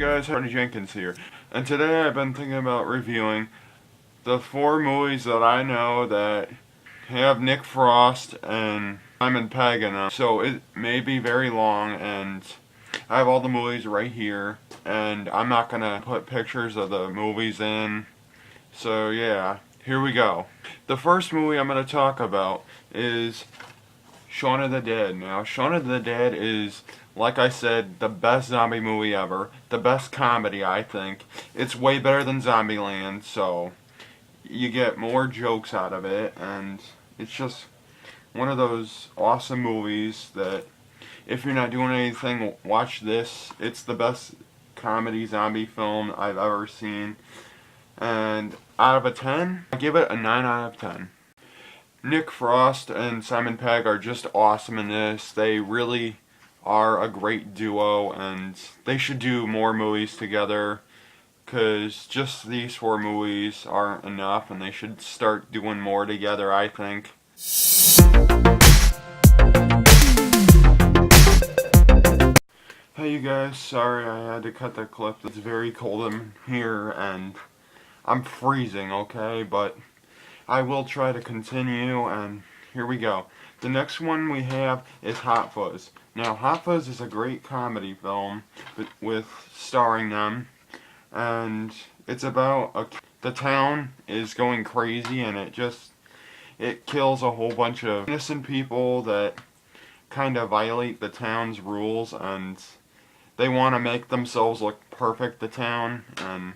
guys, Tony Jenkins here, and today I've been thinking about reviewing the 4 movies that I know that have Nick Frost and Simon Pegg in them. So it may be very long, and I have all the movies right here, and I'm not gonna put pictures of the movies in. So yeah, here we go. The first movie I'm gonna talk about is Shaun of the Dead. Now, Shaun of the Dead is, like I said, the best zombie movie ever. The best comedy, I think. It's way better than Zombieland, so you get more jokes out of it, and it's just one of those awesome movies that if you're not doing anything, watch this. It's the best comedy zombie film I've ever seen. And out of a 10, I give it a 9 out of 10. Nick Frost and Simon Pegg are just awesome in this. They really are a great duo, and they should do more movies together, because just these 4 movies aren't enough, and they should start doing more together, I think. Hey you guys, sorry I had to cut the clip. It's very cold in here, and I'm freezing, okay? But I will try to continue, and here we go. The next one we have is Hot Fuzz. Now, Hot Fuzz is a great comedy film with starring them, and it's about the town is going crazy, and it kills a whole bunch of innocent people that kind of violate the town's rules, and they want to make themselves look perfect, the town, and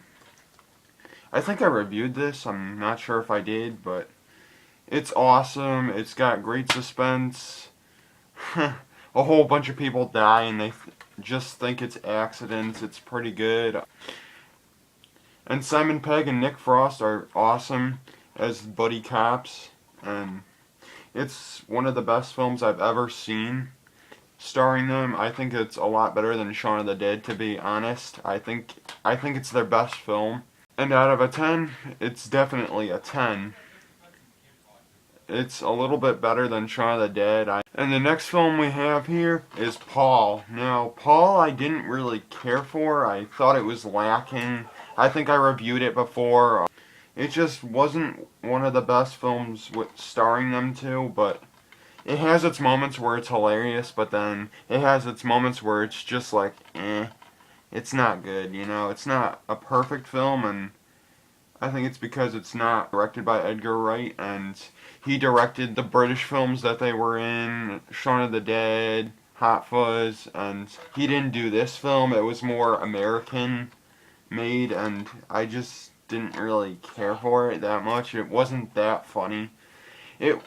I think I reviewed this, I'm not sure if I did, but it's awesome. It's got great suspense. A whole bunch of people die and they just think it's accidents. It's pretty good. And Simon Pegg and Nick Frost are awesome as buddy cops, and it's one of the best films I've ever seen starring them. I think it's a lot better than Shaun of the Dead, to be honest. I think it's their best film. And out of a 10, it's definitely a 10. It's a little bit better than Shaun of the Dead. And the next film we have here is Paul. Now, Paul I didn't really care for. I thought it was lacking. I think I reviewed it before. It just wasn't one of the best films starring them two, but it has its moments where it's hilarious, but then it has its moments where it's just like, it's not good, you know. It's not a perfect film, and I think it's because it's not directed by Edgar Wright, and he directed the British films that they were in, Shaun of the Dead, Hot Fuzz, and he didn't do this film. It was more American made, and I just didn't really care for it that much. It wasn't that funny. It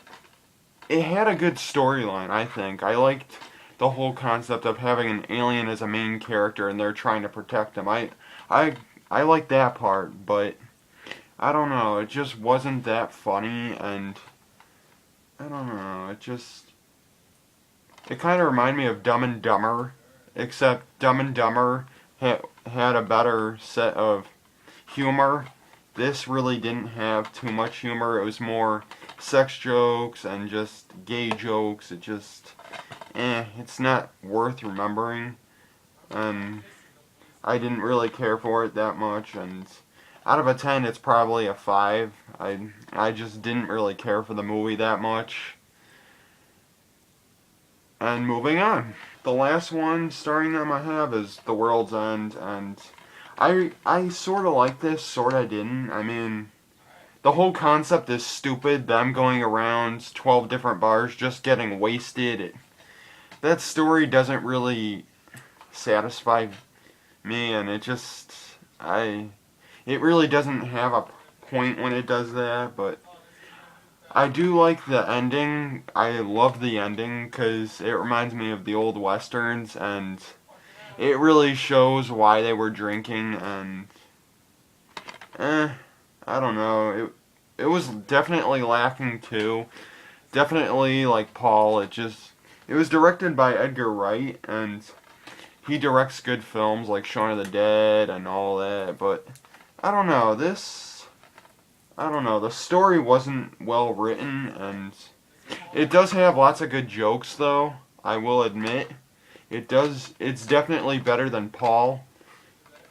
had a good storyline, I think. I liked the whole concept of having an alien as a main character and they're trying to protect him. I like that part, but I don't know, it just wasn't that funny, and I don't know, it kind of reminded me of Dumb and Dumber, except Dumb and Dumber had a better set of humor. This really didn't have too much humor. It was more sex jokes and just gay jokes. It just, it's not worth remembering. And I didn't really care for it that much. And out of a 10, it's probably a 5. I just didn't really care for the movie that much. And moving on. The last one starring them I have is The World's End, and I sort of like this, sort of didn't. I mean, the whole concept is stupid, them going around 12 different bars just getting wasted. That story doesn't really satisfy me, and it really doesn't have a point when it does that, but I do like the ending. I love the ending because it reminds me of the old westerns, and it really shows why they were drinking, and I don't know. It was definitely lacking too. Definitely like Paul. It was directed by Edgar Wright, and he directs good films like Shaun of the Dead and all that, but I don't know. The story wasn't well written, and it does have lots of good jokes though, I will admit. It's definitely better than Paul.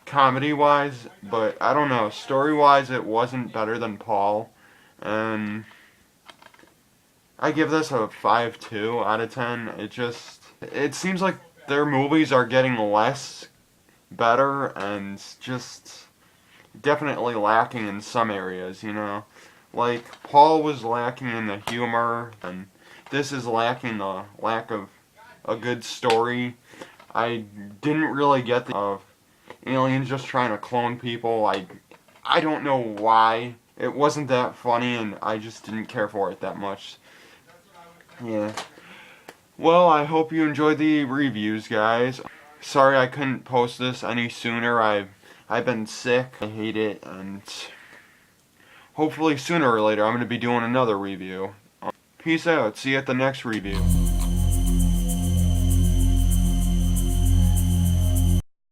comedy-wise, but I don't know, story-wise it wasn't better than Paul, and I give this a 5.2 out of 10. It seems like their movies are getting less better and just definitely lacking in some areas, you know? Like, Paul was lacking in the humor, and this is lacking the lack of a good story. I didn't really get the of aliens just trying to clone people. I don't know why. It wasn't that funny, and I just didn't care for it that much. Yeah. Well, I hope you enjoyed the reviews, guys. Sorry I couldn't post this any sooner. I've been sick. I hate it, and hopefully sooner or later I'm going to be doing another review. Peace out. See you at the next review.